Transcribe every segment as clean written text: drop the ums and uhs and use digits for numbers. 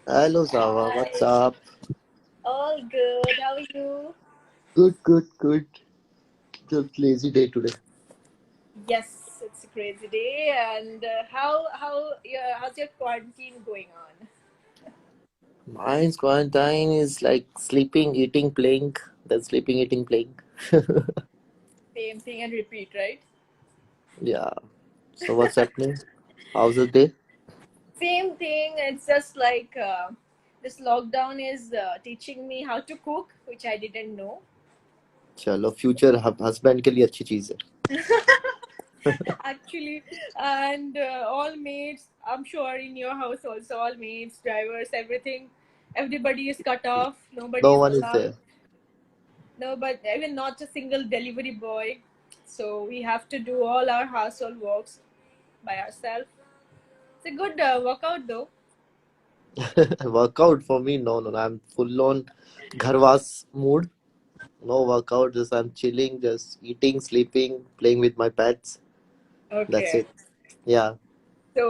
Hello, Zava. What's Hi, up? all good. How are you? Good, good, good. Just lazy day today. Yes, it's a crazy day. And how's your quarantine going on? Mine's quarantine is like sleeping, eating, playing. Then sleeping, eating, playing. Same thing and repeat, right? Yeah. So what's happening? How's the day? Same thing. It's just like this lockdown is teaching me how to cook, which I didn't know. चलो future husband के लिए अच्छी चीज है. Actually, and all maids, I'm sure in your house also, all maids, drivers, everything, everybody is cut off. Nobody No is one is allowed. there. No, but even not a single delivery boy. So we have to do all our household works by ourselves. It's a good workout though. Workout for me? No, no, no. I'm full on gharwas mood. No workout. Just I'm chilling, just eating, sleeping, playing with my pets. That's Okay. it. Yeah. So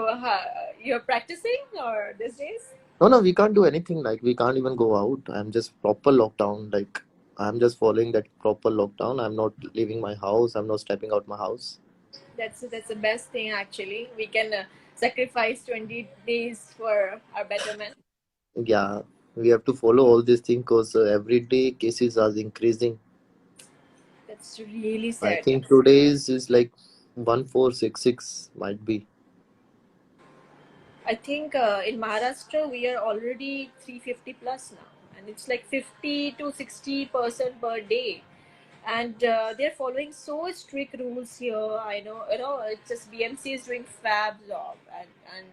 you're practicing or these days? No, no, we can't do anything. Like, we can't even go out. I'm just proper lockdown. Like, I'm just following that proper lockdown. I'm not leaving my house. I'm not stepping out my house. That's the best thing actually. We can sacrifice 20 days for our betterment. Yeah, we have to follow all these things because every day cases are increasing. That's really I sad. think today's is like 1466 might be. I think in Maharashtra we are already 350 plus now, and it's like 50 to 60% per day. And they're following so strict rules here. I know, it's just BMC is doing fab job, and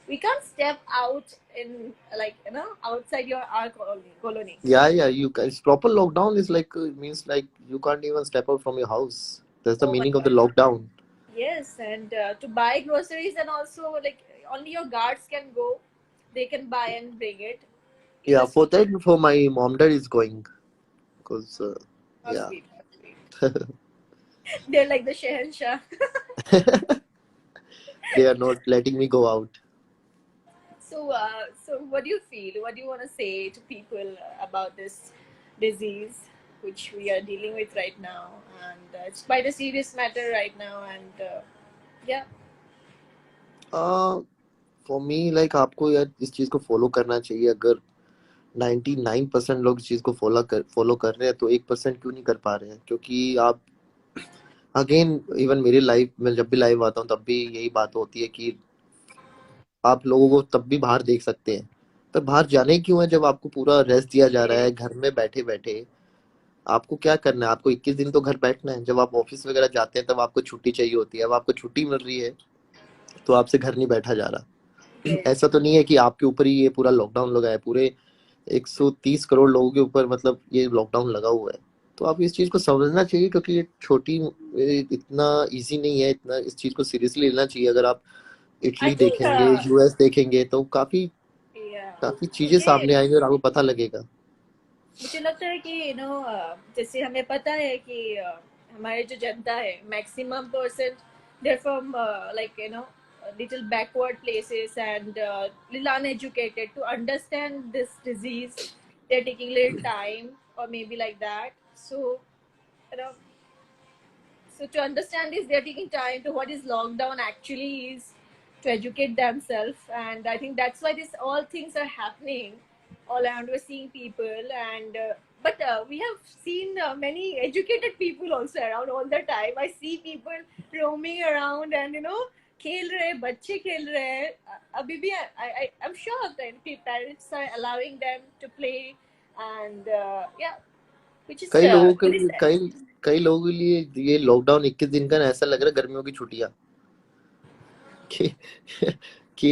we can't step out in like outside your our colony. Yeah, yeah, you guys. Proper lockdown is like, means like you can't even step out from your house. That's the Oh my meaning of the god, lockdown. yes, and to buy groceries and also like only your guards can go. They can buy and bring it. You Yeah, just for that, for my mom dad is going. Because, how yeah. sweet, how sweet. They're like the Shahenshah. They are not letting me go out. So what do you feel? What do you want to say to people about this disease which we are dealing with right now? And it's quite a serious matter right now. And yeah, for me like आपको यार इस चीज को follow करना चाहिए. अगर 99% लोग इस चीज को फॉलो कर रहे हैं तो 1% क्यों नहीं कर पा रहे हैं? क्योंकि आप अगेन इवन मेरी लाइफ में जब भी लाइव आता हूँ तब भी यही बात होती है कि आप लोगों को तब भी बाहर देख सकते हैं. पर बाहर जाने क्यों है जब आपको पूरा रेस्ट दिया जा रहा yes, है घर में बैठे बैठे? आपको क्या करना है? आपको 21 दिन तो घर बैठना है. जब आप ऑफिस वगैरह जाते हैं तब आपको छुट्टी चाहिए होती है. अब आपको छुट्टी मिल रही है तो आपसे घर नहीं बैठा जा रहा. yes. ऐसा तो नहीं है कि आपके ऊपर ही ये पूरा लॉकडाउन लगा है. पूरे 130 करोड़ लोगों के ऊपर मतलब ये लॉकडाउन लगा हुआ है. तो आप इस चीज को समझना चाहिए क्योंकि ये छोटी इतना इजी नहीं है. इतना इस चीज को सीरियसली लेना चाहिए. अगर आप I इटली think देखेंगे, यूएस देखेंगे तो काफी yeah. काफी चीजें मुझे सामने आएंगी और आपको पता लगेगा. मुझे लगता है कि जैसे हमें पता है कि हमारे जो जनता है maximum percent there from like little backward places and little uneducated to understand this disease. They're taking little time or maybe like that. You know so to understand this, they're taking time to what is lockdown actually is, to educate themselves. And I think that's why this all things are happening all around. We're seeing people, and but we have seen many educated people also around all the time. I see people roaming around and खेल रहे बच्चे खेल रहे हैं अभी भी I'm sure that parents are allowing them to play and yeah, which is कई लोगों के very sad. कई कई लोगों के लिए ये लॉकडाउन 21 दिन का ऐसा लग रहा है गर्मियों की छुट्टियां. कि कि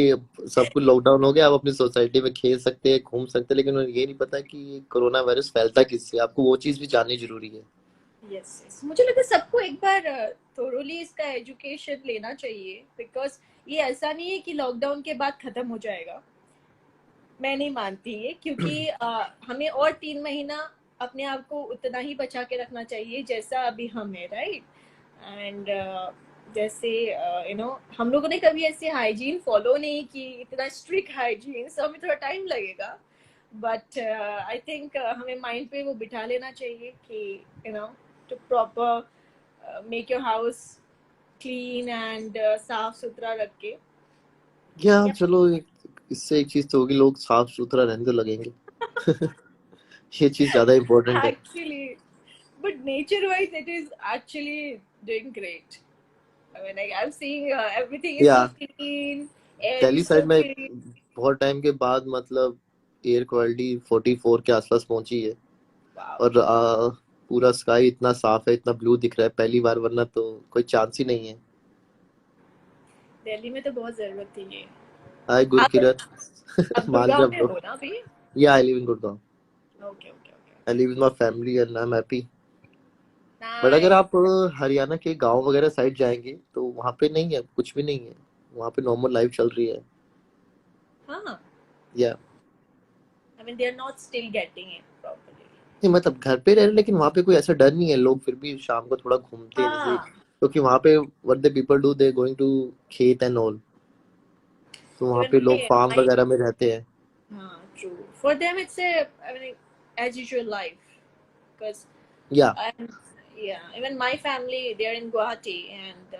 सब कुछ लॉकडाउन हो गया. आप अपनी सोसाइटी में खेल सकते हैं, घूम सकते हैं, लेकिन उन्हें ये नहीं पता कि ये कोरोना वायरस फैलता किससे. आपको वो चीज भी जाननी जरूरी है. यस यस मुझे लगता है सबको एक बार थोरोली इसका एजुकेशन लेना चाहिए बिकॉज ये ऐसा नहीं है कि लॉकडाउन के बाद खत्म हो जाएगा. मैं नहीं मानती है क्योंकि हमें और 3 महीना अपने आप को उतना ही बचा के रखना चाहिए जैसा अभी हम है राइट. एंड जैसे हम लोगों ने कभी ऐसे हाइजीन फॉलो नहीं की, इतना स्ट्रिक्ट हाइजीन, सो हमें थोड़ा टाइम लगेगा। बट आई थिंक हमें माइंड पे वो बिठा लेना चाहिए कि to proper make your house clean and साफ सुथरा रख के। या Yep. चलो इससे एक चीज तो होगी, लोग साफ सुथरा रहने लगेंगे। ये चीज ज्यादा इम्पोर्टेंट है। Actually, but nature-wise, it is actually doing great. I mean, like I'm seeing everything is या so clean, air Delhi is so side में clean. बहुत टाइम के बाद मतलब एयर क्वालिटी 44 के आसपास पहुंची है। Wow. और पूरा स्काई इतना साफ है, इतना ब्लू दिख रहा है पहली बार, वरना तो कोई चांस ही नहीं है। दिल्ली में तो बहुत जरूरत थी ये। हाय आप गुरकिरत। आप मान गया गुड़गांव में ब्रो। हो ना अभी? या I live in Gurgaon. Okay okay okay. I live with my family and I am happy. But अगर नाइस। आप हरियाणा के गांव वगैरह साइड जाएंगे तो वहाँ पे नहीं है, कुछ भी नहीं है। वहाँ पे नॉर्मल लाइफ चल रही है। हाँ, या I mean they are not still getting it properly. नहीं मतलब घर पे रह रहे, लेकिन वहाँ पे कोई ऐसा डर नहीं है। लोग फिर भी शाम को थोड़ा घूमते हैं, जैसे हाँ, क्योंकि वहाँ पे what the people do, they going to khet and all. तो वहाँ even पे लोग फार्म my वगैरह में रहते हैं। true. For them it's a, I mean, as usual life. Because या I'm, yeah, even my family they're in Guwahati and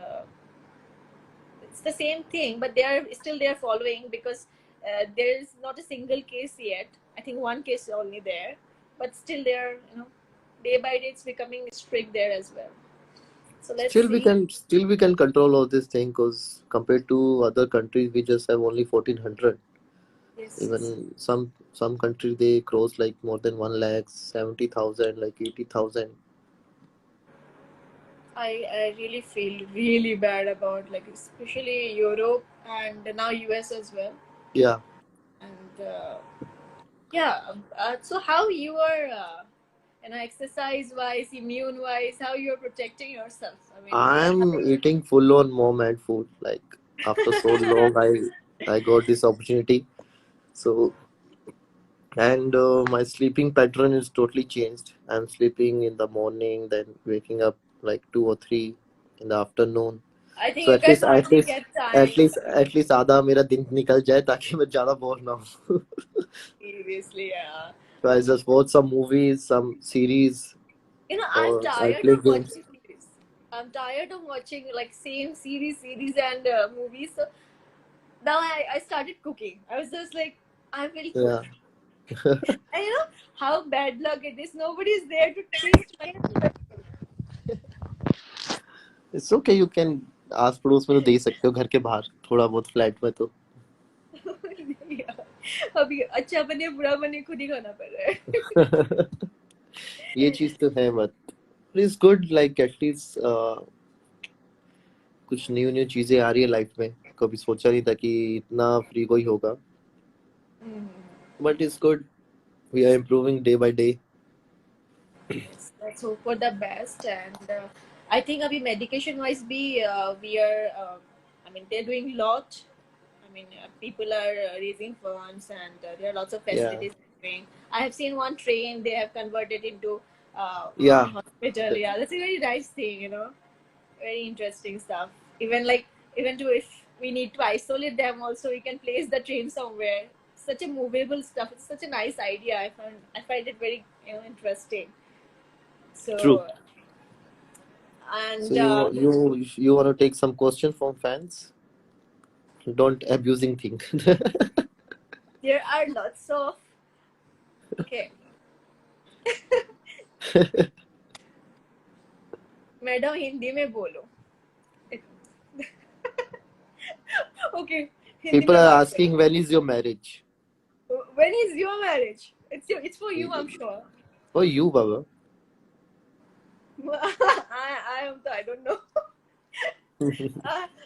it's the same thing, but they are still they are following because there is not a single case yet. I think one case only there, but still they are day by day it's becoming strict there as well. So let's see. still we can control all this thing, because compared to other countries we just have only 1400. Yes, yes. Even some countries they cross like more than 1 lakh 70,000, like 80,000. I really feel really bad about like especially Europe and now US as well. Yeah, And yeah, so how you are, exercise wise, immune wise, how you are protecting yourself? I mean, what I'm are eating full on mom-made food. Like after so long, I got this opportunity. So and my sleeping pattern is totally changed. I'm sleeping in the morning, then waking up like 2 or 3 in the afternoon. I think So you guys hardly get time. at least आधा मेरा दिन निकल जाए, ताकि मैं ज्यादा bore ना हूँ। Seriously, yeah. So I just watch some movies, some series, I'm or I tired play of games. watching this. I'm tired of watching like same series and movies. So now I started cooking. I was just like, I will Yeah, cook. And how bad luck it is. Nobody is there to taste my it's okay. You can आस पड़ोस में तो दे सकते हो, घर के बाहर थोड़ा बहुत, फ्लैट में तो। अभी अच्छा बने बुरा बने खुद ही खाना पड़ रहा है। ये चीज तो है, but it's good, like at least कुछ न्यू न्यू चीजें आ रही है लाइफ में। कभी सोचा नहीं था कि इतना फ्री कोई होगा, but it's good. We are improving day by day. Let's hope for the best. And I think अभी medication wise भी we are I mean they're doing lot. I mean people are raising funds and there are lots of या facilities doing. I have seen one train they have converted into या hospital. Yeah, that's a very nice thing. Very interesting stuff. Even like even to if we need to isolate them, also we can place the train somewhere. Such a movable stuff. It's such a nice idea. I find it very interesting. True. So So and you want to take some question from fans? Don't abusing thing. there are lots of okay. Madam Hindi में बोलो. Okay, Hindi People में are बात asking, करो. when is your marriage? When is your marriage? It's for you, I'm sure. Oh, you, Baba. I don't know.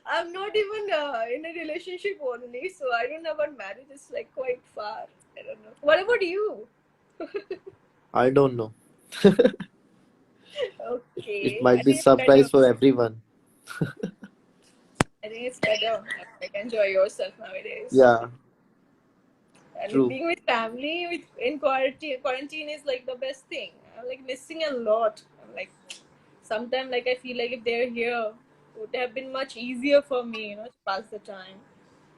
I'm not even in a relationship only, so I don't know about marriage. It's like quite far. I don't know. What about you? I don't know. It Okay, I might be think it's better. surprise for everyone. I think it's better. Like enjoy yourself nowadays. Yeah, And true. being with family with in quarantine is like the best thing. I'm like missing a lot. I'm like sometimes like I feel like if they're here. would have been much easier for me, you know, to pass the time.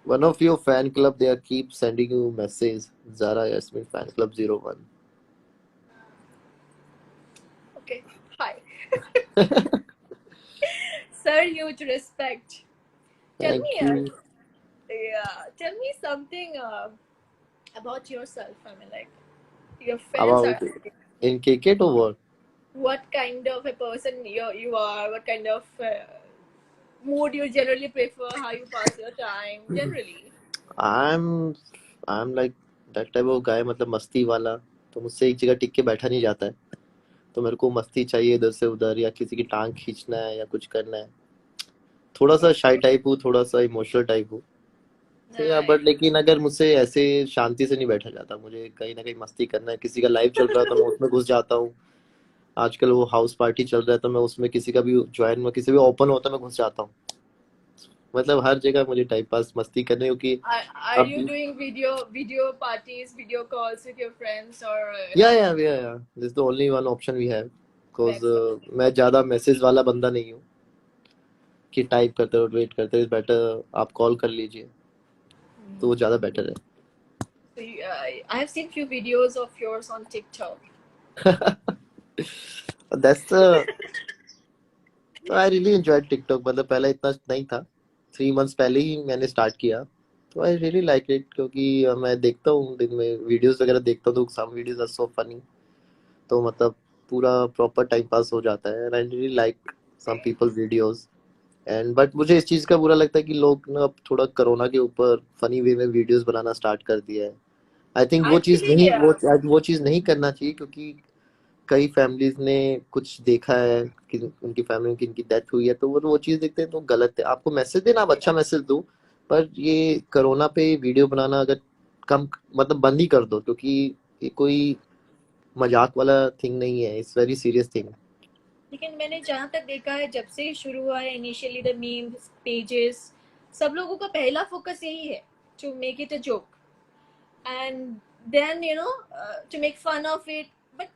One of your fan club, they are keep sending you message. Zara Yasmin fan club 01. Okay, hi. Sir, huge respect. Tell Thank me, you. tell me something about yourself. I mean, like, your fans About are in KK or what? what kind of a person you are, what kind of mood you generally prefer, how you pass your time, generally. I'm I'm like that type of guy, मतलब मस्ती वाला। तो मुझसे एक जगह टिक के बैठा नहीं जाता है। तो मेरे को मस्ती चाहिए इधर से उधर, या किसी की टांग खींचना है या कुछ करना है। थोड़ा सा शाई टाइप हूँ, थोड़ा सा इमोशनल टाइप हूँ। तो या Nice. बट लेकिन अगर मुझसे ऐसे शांति से नहीं बैठा जाता, मुझे कहीं ना कहीं मस्ती करना है। किसी का लाइव चल रहा है तो मैं उसमें घुस जाता हूँ। आजकल वो हाउस पार्टी चल रहा है तो मैं उसमें किसी का भी ज्वाइन में, किसी भी ओपन होता है मैं घुस जाता हूँ। मतलब हर जगह मुझे टाइम पास मस्ती करनी, क्योंकि Are अब you doing video parties, video calls with your friends, or you या know, this the only one option we have, because that's मैं ज्यादा मैसेज वाला बंदा नहीं हूँ कि टाइप करते हो वेट करते हो। बेटर आप कॉल कर लीजिए, तो वो ज्यादा better so I have seen few videos of yours on TikTok. है। That's I really enjoyed TikTok. मतलब पहले इतना नहीं था, 3 मंथ्स पहले ही मैंने स्टार्ट किया। तो आई रियली लाइक इट, क्योंकि मैं देखता हूँ दिन में वीडियोस वगैरह देखता हूँ, तो some videos are so funny. तो मतलब पूरा प्रॉपर टाइम पास हो जाता है। And I really like some people videos. And but मुझे इस चीज का बुरा लगता है कि लोग ना अब थोड़ा कोरोना के ऊपर फनी वे में वीडियोस बनाना स्टार्ट कर दिया है। आई थिंक वो चीज Actually, नहीं, वो चीज नहीं करना चाहिए, क्योंकि कई फैमिलीज ने कुछ देखा है कि उनकी फैमिली में किनकी डेथ हुई है, तो वो चीज देखते हैं तो गलत है। आपको मैसेज देना, आप अच्छा मैसेज दो। पर ये कोरोना पे वीडियो बनाना अगर कम, मतलब बंद ही कर दो, क्योंकि ये कोई मजाक वाला थिंग नहीं है, इट्स वेरी सीरियस थिंग। लेकिन मैंने जहाँ तक देखा है, जब से शुरू हुआ है इनिशियली द मीम्स पेजेस, सब लोगों का पहला फोकस यही है, to make it a joke, and then to make fun of it, but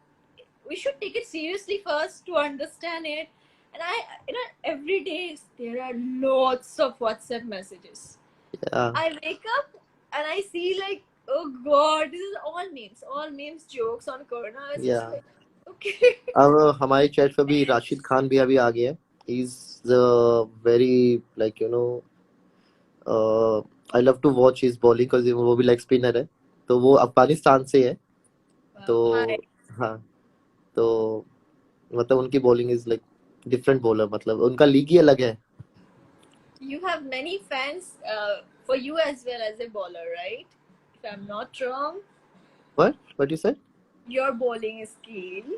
we should take it seriously first to understand it. And every day there are lots of WhatsApp messages. या I wake up and I see, like, oh god, this is all memes, jokes on corona. I was या just like, okay. अब हमारे chat पे भी राशिद खान भी अभी आ गया है। He is very like I love to watch his bowling, because वो भी लेग स्पिनर है। तो वो अफगानिस्तान से है। तो Wow, hi. हाँ, तो मतलब उनकी bowling is like different bowler, मतलब उनका लीग ही अलग है। You have many fans for you as well as a bowler, right? If I'm not wrong, what you said? your bowling skill,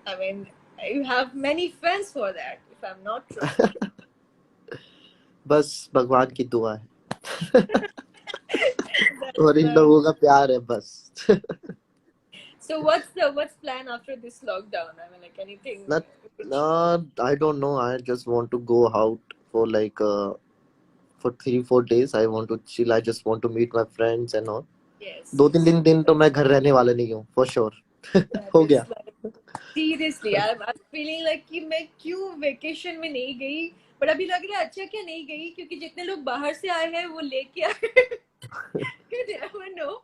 I mean, you have many fans for that, if I'm not wrong. बस भगवान की दुआ है That's और इन nice. लोगों का प्यार है बस। So what's plan after this lockdown? I mean, like, anything not which, not I don't know, I just want to go out for like for 3-4 days। I want to chill, I just want to meet my friends and all। yes, दो तीन yes, दिन दिन तो मैं घर रहने वाला नहीं हूँ फॉर श्योर। that हो is गया। like, seriously, I'm feeling like कि मैं क्यों वेकेशन में नहीं गई, but अभी लग रहा है अच्छा क्या नहीं गई, क्योंकि जितने लोग बाहर से आए हैं वो लेके आए। You never know.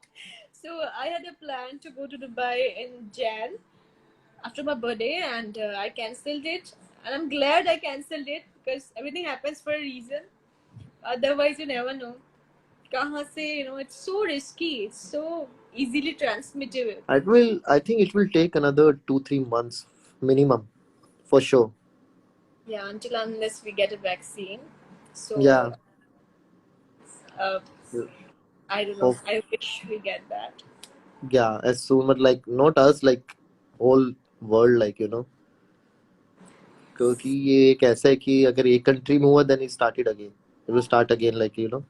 So I had a plan to go to Dubai in Jan after my birthday, and I cancelled it. And I'm glad I cancelled it, because everything happens for a reason. Otherwise, you never know. कहाँ से, it's so risky. It's so easily transmittable. I think it will take another 2-3 months minimum, for sure। Yeah, until unless we get a vaccine. So Yeah, uh, I don't know. hope, I wish we get that. yeah, as soon, but like not us, like whole world, क्योंकि ये एक ऐसा है कि अगर एक country में हुआ, then it will start again,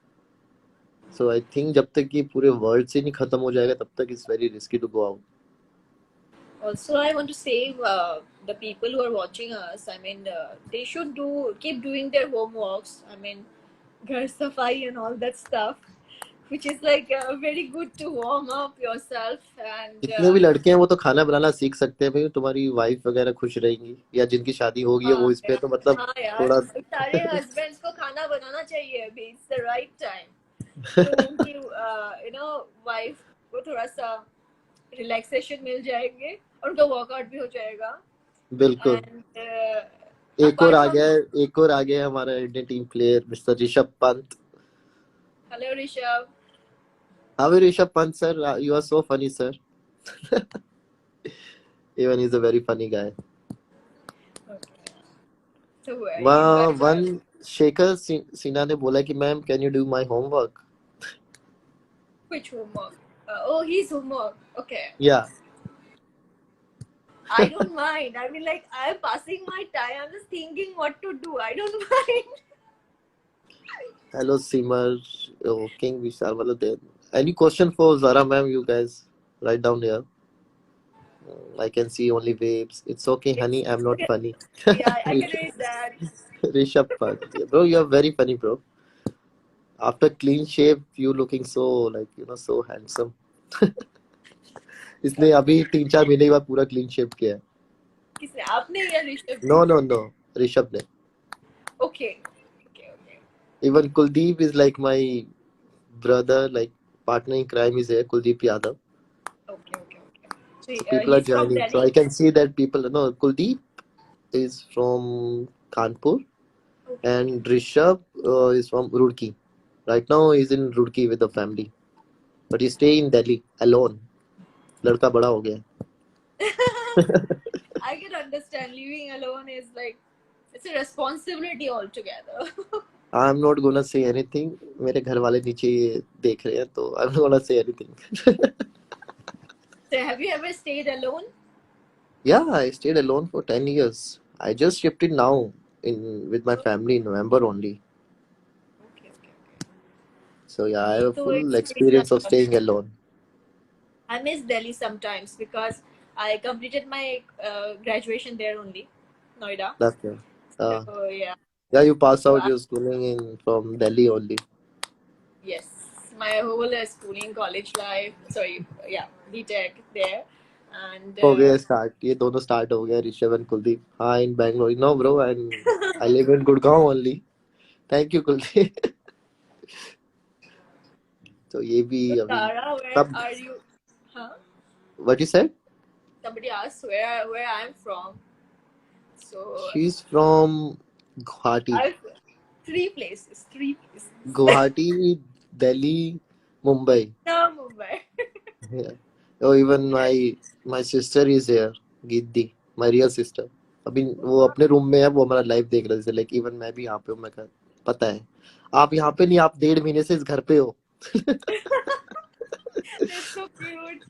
so I think जब तक ये पूरे वर्ल्ड से नहीं खत्म हो जाएगा, तब तक it's very risky to go out. Also, I want to save the people who are watching us. I mean, they should keep doing their homeworks. I mean, ghar safai and all that stuff. which is like very good to warm up yourself. And जितने भी लड़के हैं वो तो खाना बनाना सीख सकते हैं भाई, तुम्हारी वाइफ वगैरह खुश रहेंगी, या जिनकी शादी होगी है वो हाँ इस पे यार, तो मतलब हाँ यार, थोड़ा सारे हस्बैंड्स को खाना बनाना चाहिए अभी, इट्स द राइट टाइम। तो उनकी वाइफ को थोड़ा सा रिलैक्सेशन मिल जाएंगे और उनका वर्कआउट भी हो जाएगा। बिल्कुल। एंड एक और अपार्ट आ फ्रॉम, गया है, एक और आ गया है हमारा Indian team player mister Rishabh Pant. Hello Rishabh. How Rishabh Pant sir, you are so funny sir. Even is a very funny guy. तो you वहाँ guys are, one Shekhar Sinha ने बोला कि ma'am can you do my homework. which homework? Oh, he's homework. Okay. या I don't mind. I mean, like, I'm passing my time. I'm just thinking what to do. I don't mind. Hello Simar, king Vishal वाला दे। Any question for Zara ma'am, you guys write down here. I can see only waves. It's okay, honey. I'm not Okay. funny. Yeah, I can read that. Rishabh Pant. Yeah, bro, you're very funny, bro. After clean shave, you looking so like so handsome. इसने अभी 3-4 महीने के बाद पूरा clean shave किया है। किसने, आपने या ऋषभ नो जी? नो नो, ऋषभ ने। Okay. Okay. Okay. Even Kuldeep is like my brother, like partner in crime is here, Kuldeep Yadav. Okay. Okay. Okay. So So people are he's from joining. So I Delhi. can see that people, no, Kuldeep is from Kanpur Okay. and Rishabh is from Roorkee. Right now he's in Roorkee with the family, but he stay in Delhi alone. लड़का बड़ा हो गया है। I can understand. Living alone is like, it's a responsibility altogether. I'm not gonna say anything. मेरे घर वाले नीचे ये देख रहे हैं तो I'm not gonna say anything. So have you ever stayed alone? Yeah, I stayed alone for 10 years. I just shifted now in with my family in November only. Okay. Okay. Okay. So yeah, I have a So full it's been experience of staying alone. I miss Delhi sometimes because I completed my graduation there only, Noida. That's it. Uh, So yeah, yeah, you pass so out your schooling in from Delhi only. yes, my whole schooling, college life. Sorry, yeah, BTech there, and हो गया start. ये दोनों start हो गया, Rishabh and Kuldeep. हाँ, in Bangalore. No, bro, I live in Gurgaon only. Thank you, Kuldeep. तो ये भी so अभी Tara, where सब are you? Huh? what you said? Somebody asked where I'm from. So She's from Guwahati. I've three places, three places. Guwahati, Delhi, Mumbai. No, Mumbai. Yeah. Oh, even my sister is here, Giddi, my real sister. अभी वो अपने room में है, वो हमारा live देख रहे थे, लाइक इवन मैं भी यहाँ पे हूँ। मैं कहा पता है आप यहाँ पे नहीं, आप 1.5 महीने से इस घर पे हो। That's so cute.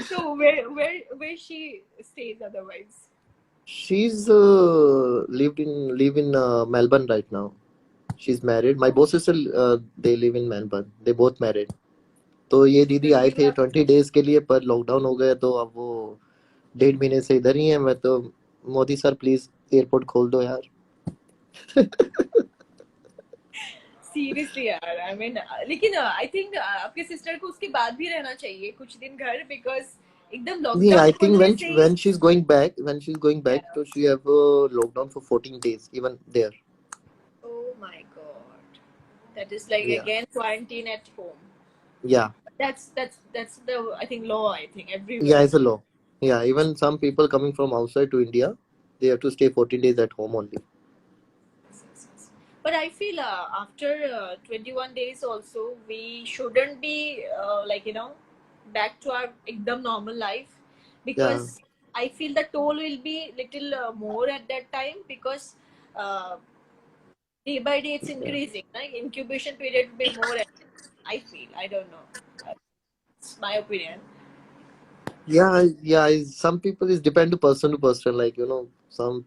So where she stays otherwise? She's live in Melbourne right now. She's married. My both sister they live in Melbourne. They both married. तो ये So दीदी आए you थे have 20 days के लिए, पर लॉकडाउन हो गया तो अब वो 1.5 महीने से इधर ही है। मैं तो मोदी सर प्लीज एयरपोर्ट खोल दो यार। सीरियसली यार, आई मीन, लेकिन आई थिंक आपके सिस्टर को उसके बाद भी रहना चाहिए कुछ दिन घर, बिकॉज एकदम नहीं, लॉकडाउन आई थिंक खुलने से ही। when she's going back तो she have lockdown for 14 days even there. Oh my god, that is like Yeah, again quarantine at home. yeah, That's the, I think, law, I think, yeah, everywhere. it's a law. Yeah, even some people coming from outside to India, they have to stay 14 days at home only. But I feel after 21 days also we shouldn't be back to our ekdam normal life, Yeah, because I feel the toll will be little more at that time, because uh, day by day it's yeah, increasing, like incubation period will be more. I feel, I don't know, it's my opinion. yeah, yeah. Some people is depend to person, like some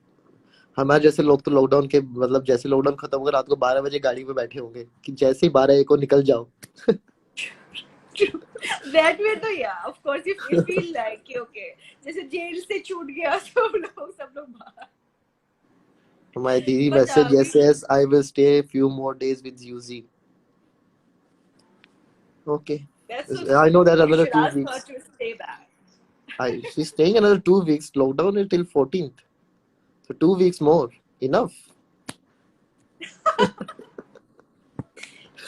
हमारे जैसे लोग तो lockdown के मतलब जैसे lockdown खत्म होगा रात को 12 बजे गाड़ी में बैठे होंगे कि जैसे ही 12 1 को निकल जाओ। That way तो yeah, of course, if you feel like okay, जैसे जेल से छूट गया सब लोग बाहर। My didi But message we yes I will stay few more days with Yuzi. Okay. That's so I know sweet. that You another should two ask her weeks. to stay back. She's staying another 2 weeks. Lockdown is till 14th. So 2 weeks more. Enough.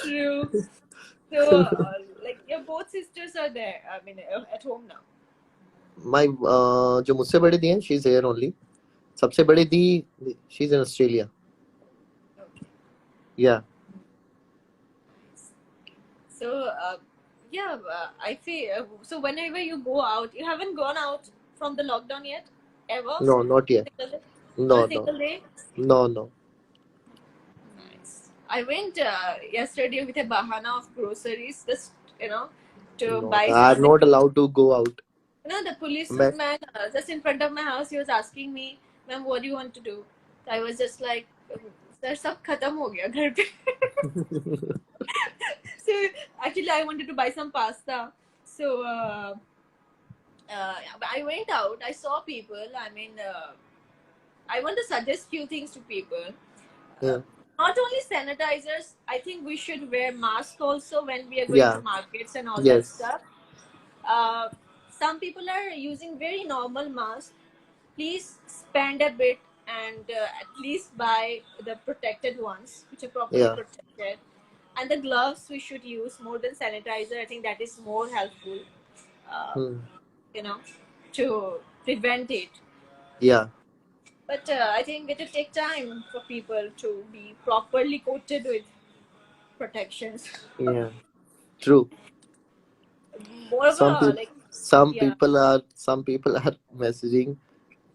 True. So, like, your both sisters are there. I mean, at home now. My जो मुझसे बड़ी दी है, she's here only. सबसे बड़ी दी, she's in Australia. Okay. Yeah. So, yeah, I feel so. Whenever you go out, you haven't gone out from the lockdown yet, ever? No, not yet. Single day? Not No, a no, single day? no, no. Nice. I went yesterday with a bahana of groceries, just to No, buy I'm something. not allowed to go out. The मैं policeman just in front of my house, he was asking me, "Ma'am, what do you want to do?" So I was just like, "Sir, सब खत्म हो गया घर पे." So actually, I wanted to buy some pasta. So I went out. I saw people. I mean, I want to suggest few things to people. Uh, yeah, Not only sanitizers. I think we should wear masks also when we are going to yeah, markets and all that yes, stuff. Uh, some people are using very normal masks. Please spend a bit and at least buy the protected ones, which are properly yeah, protected. And the gloves we should use more than sanitizer. I think that is more helpful. Uh, hmm. you know, to prevent it. Yeah, But I think it will take time for people to be properly coated with protections. yeah, true. Some Moreover, people, like, yeah, some people are messaging.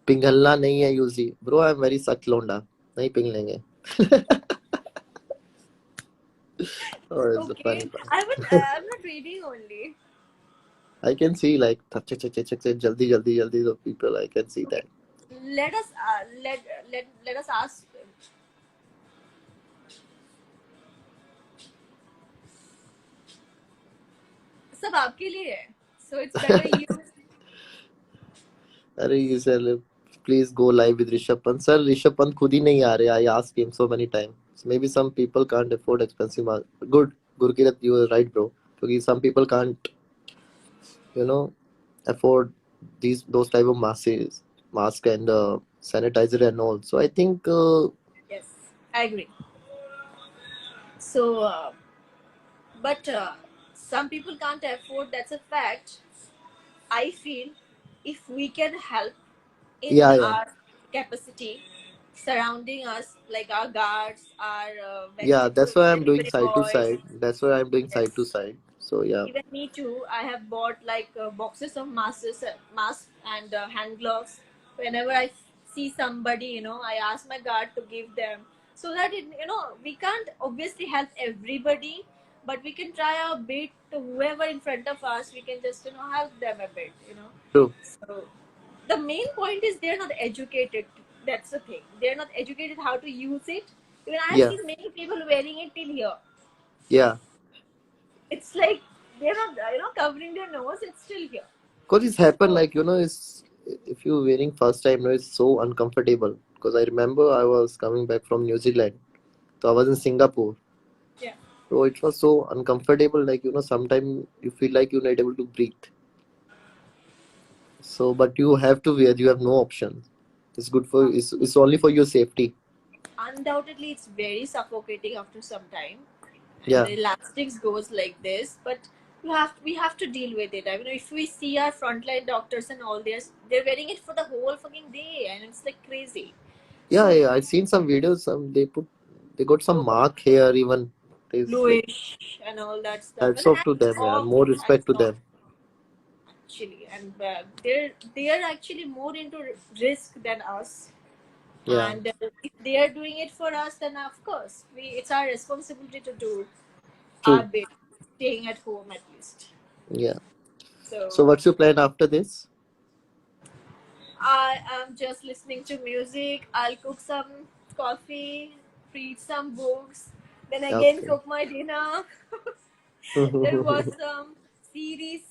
पिघलना नहीं है यूजी bro I am very such लोंडा नहीं पिघलेंगे oh it's a funny okay. part I'm not reading only. I can see like jaldi jaldi jaldi the people I can see Okay, that let us let us ask. सब आपके लिए है. So it's better you. अरे you said please go live with Rishabh Pant sir Rishabh Pant खुद ही नहीं आ रहे I asked him so many times maybe some people can't afford expensive mask good Gurkirat you were right bro क्योंकि some people can't you know afford those type of masks mask and sanitizer and all so I think Yes, I agree. So, but some people can't afford. That's a fact. I feel if we can help in yeah our capacity, surrounding us, like our guards, our yeah that's why I'm doing delivery side to boys. side that's why I'm doing side to Yes. side so yeah Even me too. I have bought like boxes of masks and hand gloves. Whenever I see somebody, I ask my guard to give them, so that we can't obviously help everybody, but we can try our bit to whoever in front of us. We can just help them a bit. true So the main point is they're not educated. That's the thing. They're not educated how to use it. Even I've yeah seen many people wearing it till here. yeah It's like they're not, covering their nose. It's still here. because it's happened So like it's if you're wearing first time it's so uncomfortable because I remember I was coming back from New Zealand so I was in Singapore yeah, so it was so uncomfortable like sometimes you feel like you're not able to breathe so but you have to wear you have no option it's good for it's only for your safety undoubtedly, it's very suffocating after some time, and yeah the elastics goes like this. But we have to deal with it. I mean, if we see our frontline doctors and all this, they're wearing it for the whole fucking day, and it's like crazy. yeah, So yeah I've seen some videos some they got some oh, mark here even it's like bluish and all that stuff, hats and off to them yeah more respect hats to off them actually, and they're actually more into risk than us. yeah And if they are doing it for us, then of course it's our responsibility to do our true bit, staying at home at least. yeah so So what's your plan after this I am just listening to music. I'll cook some coffee, read some books, then again okay cook my dinner, then watch some series.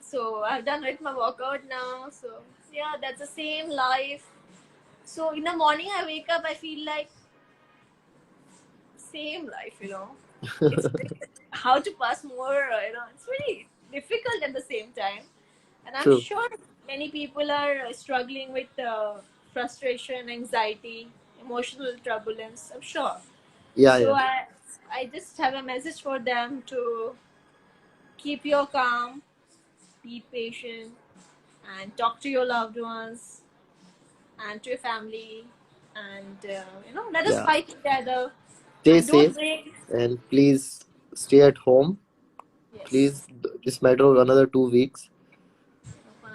So I've done with my workout now. So yeah, that's the same life. So in the morning I wake up, I feel like same life. It's great. how to pass more, it's very difficult at the same time. And I'm True. sure many people are struggling with frustration, anxiety, emotional turbulence, I'm sure. Yeah, So yeah, I just have a message for them to keep your calm, be patient, and talk to your loved ones and to your family, and let us yeah. fight together Stay and don't safe break. and please stay at home. Yes, Please, this matter of another 2 weeks.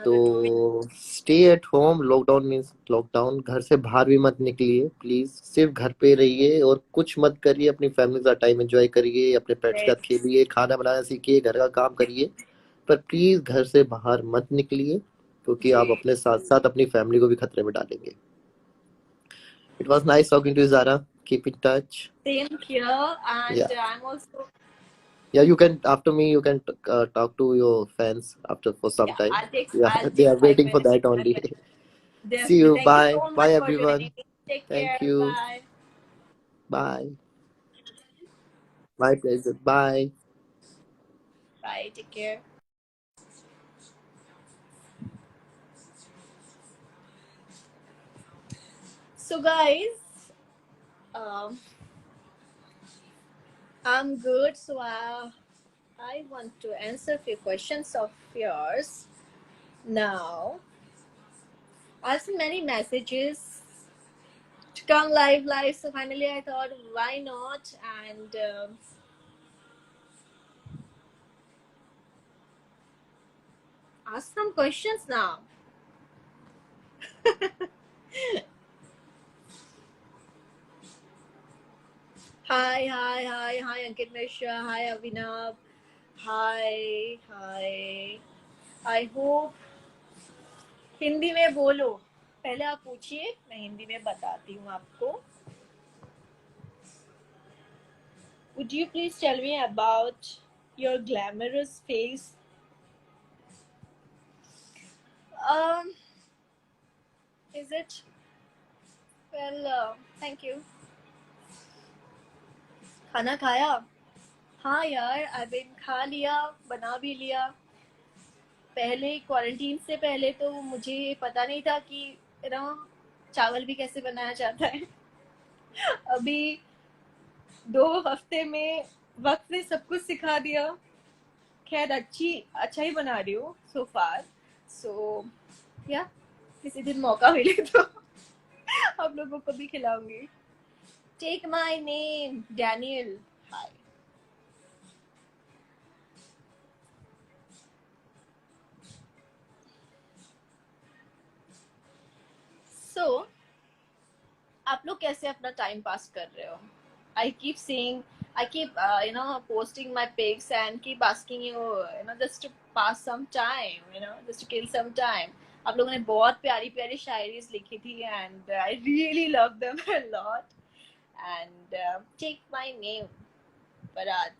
तो another 2 weeks. Stay at home. Lockdown means lockdown. घर से बाहर भी मत निकलिए please. सिर्फ घर पे रहिए और कुछ मत करिए. अपनी फैमिली का टाइम एंजॉय करिए. अपने पेट्स के साथ Yes. खेलिए. खाना बनाना सीखिए. घर का काम करिए. पर प्लीज घर से बाहर मत निकलिए क्योंकि आप जी. अपने साथ साथ अपनी फैमिली को भी खतरे में डालेंगे. It was nice talking to Zara. Keep in touch. Same here, या and I'm also. yeah, you can after me. You can talk to your fans after for some Yeah, time. I'll take Yeah, I'll they take are five waiting for minutes that of your only. time. See Definitely. you. Thank you Bye. so Bye, much for joining everyone. me. Take Thank care. you. Bye. Bye. My pleasure. Bye. Bye. Take care. So, guys, um, I'm good. So, I want to answer a few questions of yours now. I've seen many messages to come live. So finally, I thought, why not? And ask some questions now. Hi, Ankit Mishra. Hi, Avinav. Hi. I hope Hindi में बोलो. पहले आप पूछिए, मैं हिंदी में बताती हूँ आपको. Would you please tell me about your glamorous face? Um, is it? Well, thank you. खाना खाया? हाँ यार, अभी खा लिया, बना भी लिया. पहले क्वारंटीन से पहले तो मुझे पता नहीं था कि ना चावल भी कैसे बनाया जाता है. अभी 2 हफ्ते में वक्त ने सब कुछ सिखा दिया. खैर अच्छा ही बना रही हूँ सो फार. सो या किसी दिन मौका मिले तो आप लोगों को भी खिलाऊंगी. Take my name Daniel. Hi. So आप लोग कैसे अपना टाइम पास कर रहे हो? I keep seeing, I keep posting my pics and keep asking you, just to pass some time, just to kill some time. आप लोगों ने बहुत प्यारी प्यारी शायरीज लिखी थी and I really love them a lot. And take my name, Parad.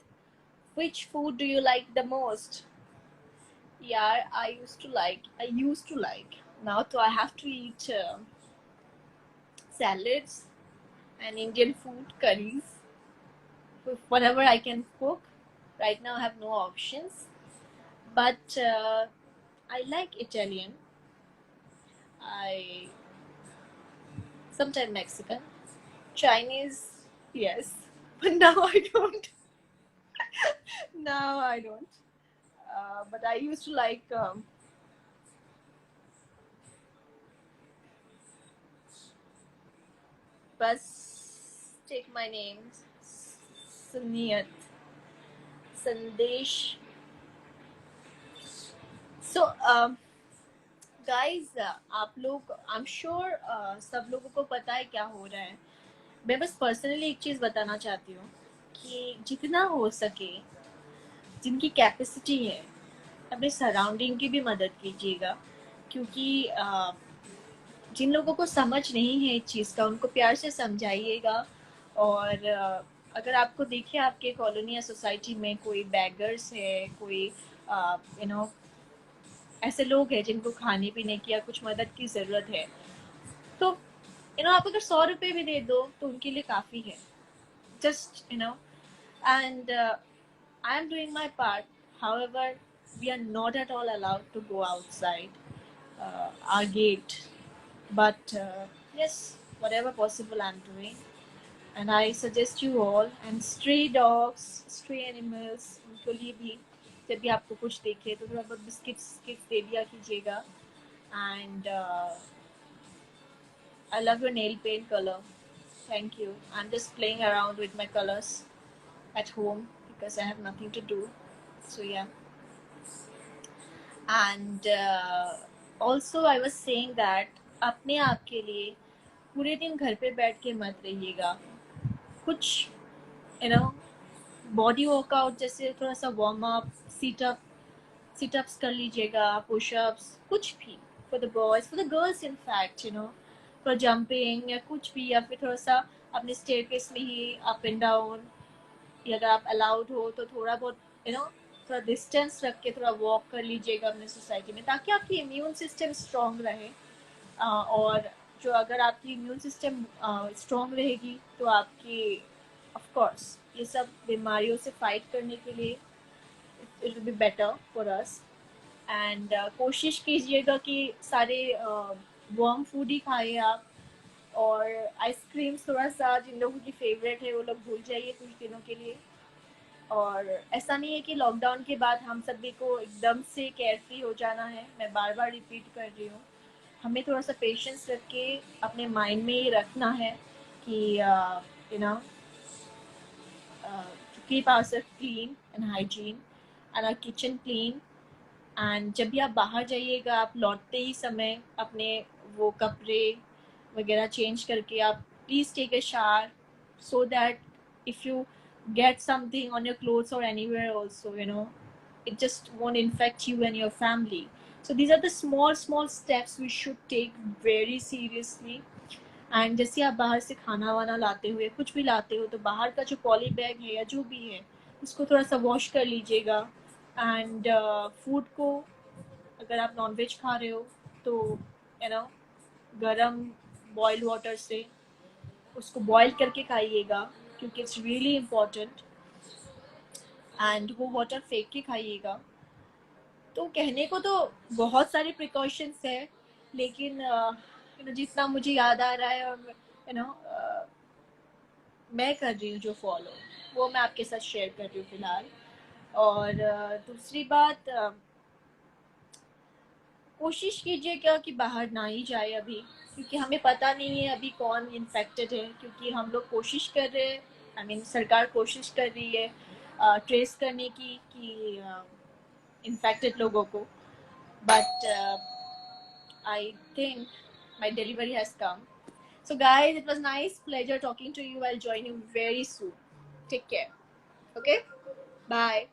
Which food do you like the most? Yeah, I used to like. Now, so I have to eat salads and Indian food, curries, whatever I can cook. Right now, I have no options. But I like Italian. I sometimes Mexican, Chinese. Yes, but now I don't. Now I don't. But I used to like. Bus. Take my name. Suniyat. Sandesh. So, guys आप लोग, I am sure सब लोगों को पता है क्या हो रहा है. मैं बस पर्सनली एक चीज़ बताना चाहती हूँ कि जितना हो सके, जिनकी कैपेसिटी है, अपने सराउंडिंग की भी मदद कीजिएगा. क्योंकि जिन लोगों को समझ नहीं है इस चीज़ का, उनको प्यार से समझाइएगा. और अगर आपको देखिए आपके कॉलोनी या सोसाइटी में कोई बैगर्स है, कोई ऐसे लोग हैं जिनको खाने पीने की या कुछ मदद की ज़रूरत है, तो आप अगर 100 रुपये भी दे दो तो उनके लिए काफ़ी है. Just and I am doing my part. However, we are not at all allowed to go outside our gate. But yes, whatever possible I'm doing. And I suggest you all, and stray dogs, stray animals, उनको लिए भी जब भी आपको कुछ देखे तो थोड़ा बहुत बिस्किट्स दे दिया कीजिएगा. And I love your nail paint color. Thank you. I'm just playing around with my colors at home because I have nothing to do. So yeah. And also I was saying that अपने आप के लिए पूरे दिन घर पे बैठ के मत रहिएगा. कुछ यू नो बॉडी वर्कआउट जैसे थोड़ा सा वार्म अप, सिटअप्स कर लीजिएगा, पुशअप्स, कुछ भी for the boys, for the girls in fact, for jumping या कुछ भी, या फिर थोड़ा सा अपने स्टेयरकेस में ही अप एंड डाउन, या अगर आप अलाउड हो तो थोड़ा बहुत थोड़ा डिस्टेंस रख के थोड़ा वॉक कर लीजिएगा अपने सोसाइटी में, ताकि आपकी इम्यून सिस्टम स्ट्रॉन्ग रहे. और जो अगर आपकी इम्यून सिस्टम स्ट्रॉन्ग रहेगी तो आपकी ऑफ कोर्स ये सब बीमारियों से फाइट करने के लिए it will be better for us. And कोशिश कीजिएगा कि सारे वार्म फूड ही खाएं आप, और आइसक्रीम्स थोड़ा सा जिन लोगों की फेवरेट है वो लोग भूल जाइए कुछ दिनों के लिए. और ऐसा नहीं है कि लॉकडाउन के बाद हम सभी को एकदम से केयर फ्री हो जाना है. मैं बार बार रिपीट कर रही हूँ, हमें थोड़ा सा पेशेंस रख के अपने माइंड में ये रखना है कि you know to keep ourselves clean and hygiene and our kitchen clean. And जब भी आप बाहर जाइएगा, आप लौटते ही समय अपने वो कपड़े वगैरह चेंज करके आप please take a shower, so that if you get something on your clothes or anywhere also, it just won't infect you and your family. So these are the small steps we should take very seriously. And जैसे आप बाहर से खाना वाना लाते हो या कुछ भी लाते हो तो बाहर का जो पॉली बैग है या जो भी है उसको थोड़ा सा वॉश कर लीजिएगा. एंड फूड को, अगर आप नॉनवेज खा रहे हो तो गरम बॉइल्ड वाटर से उसको बॉईल करके खाइएगा, क्योंकि इट्स रियली इम्पोर्टेंट. एंड वो वाटर फेंक के खाइएगा. तो कहने को तो बहुत सारे प्रिकॉशंस है, लेकिन जितना मुझे याद आ रहा है और मैं कर रही हूँ जो फॉलो, वो मैं आपके साथ शेयर कर रही हूँ फिलहाल. और दूसरी बात, कोशिश कीजिएगा कि बाहर ना ही जाए अभी, क्योंकि हमें पता नहीं है अभी कौन इन्फेक्टेड है. क्योंकि हम लोग कोशिश कर रहे हैं, आई मीन सरकार कोशिश कर रही है ट्रेस करने की कि इन्फेक्टेड लोगों को. But I think my delivery has come. So guys, it was nice pleasure talking to you. I'll join you very soon. Take care. Okay, bye.